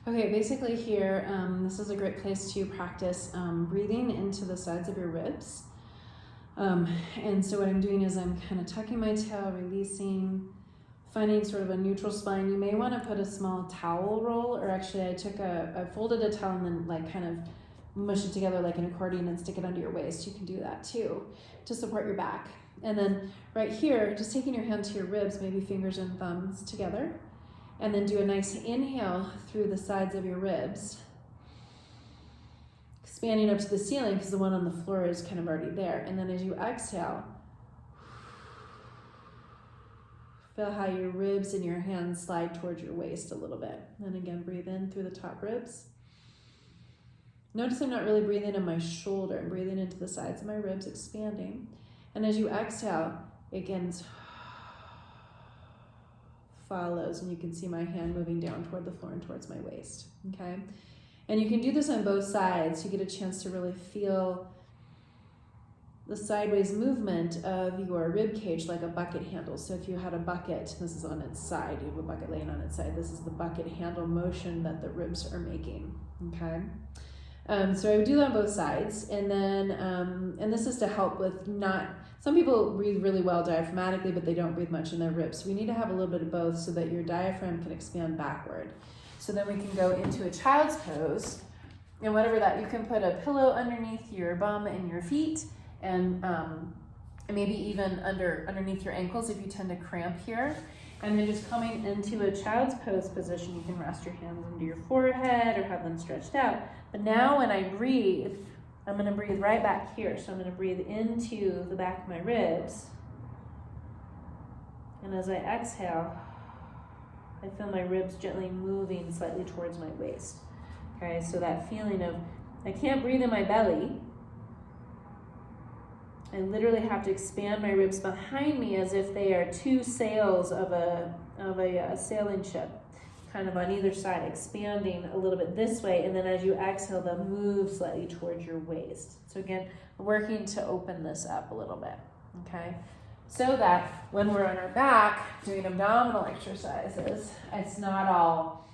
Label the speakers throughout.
Speaker 1: Okay, basically here, this is a great place to practice breathing into the sides of your ribs. And so what I'm doing is I'm kind of tucking my tail, releasing, finding sort of a neutral spine. You may want to put a small towel roll, or actually I folded a towel and then like kind of mush it together like an accordion and stick it under your waist. You can do that too to support your back. And then right here, just taking your hand to your ribs, maybe fingers and thumbs together, and then do a nice inhale through the sides of your ribs, expanding up to the ceiling because the one on the floor is kind of already there. And then as you exhale, feel how your ribs and your hands slide towards your waist a little bit. And again, breathe in through the top ribs. Notice I'm not really breathing in my shoulder. I'm breathing into the sides of my ribs, expanding. And as you exhale, again, follows, and you can see my hand moving down toward the floor and towards my waist, okay? And you can do this on both sides. You get a chance to really feel the sideways movement of your rib cage like a bucket handle. So if you had a bucket, this is on its side, you have a bucket laying on its side, this is the bucket handle motion that the ribs are making, okay? So I would do that on both sides, and then, and this is to help with some people breathe really well diaphragmatically, but they don't breathe much in their ribs. So we need to have a little bit of both so that your diaphragm can expand backward. So then we can go into a child's pose, and whatever that, you can put a pillow underneath your bum and your feet, and maybe even underneath your ankles if you tend to cramp here. And then just coming into a child's pose position, you can rest your hands under your forehead or have them stretched out. But now when I breathe, I'm going to breathe right back here. So I'm going to breathe into the back of my ribs. And as I exhale, I feel my ribs gently moving slightly towards my waist. Okay, so that feeling of, I can't breathe in my belly. I literally have to expand my ribs behind me as if they are two sails of a sailing ship, kind of on either side, expanding a little bit this way, and then as you exhale, they'll move slightly towards your waist. So again, working to open this up a little bit, okay? So that when we're on our back doing abdominal exercises, it's not all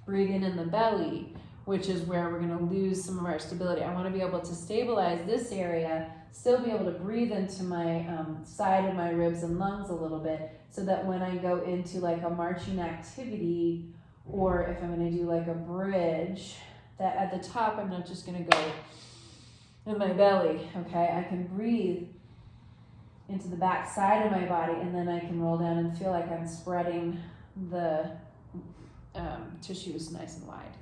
Speaker 1: breathing in the belly, which is where we're gonna lose some of our stability. I wanna be able to stabilize this area, still be able to breathe into my side of my ribs and lungs a little bit, so that when I go into like a marching activity, or if I'm gonna do like a bridge, that at the top I'm not just gonna go in my belly, okay? I can breathe into the back side of my body, and then I can roll down and feel like I'm spreading the tissues nice and wide.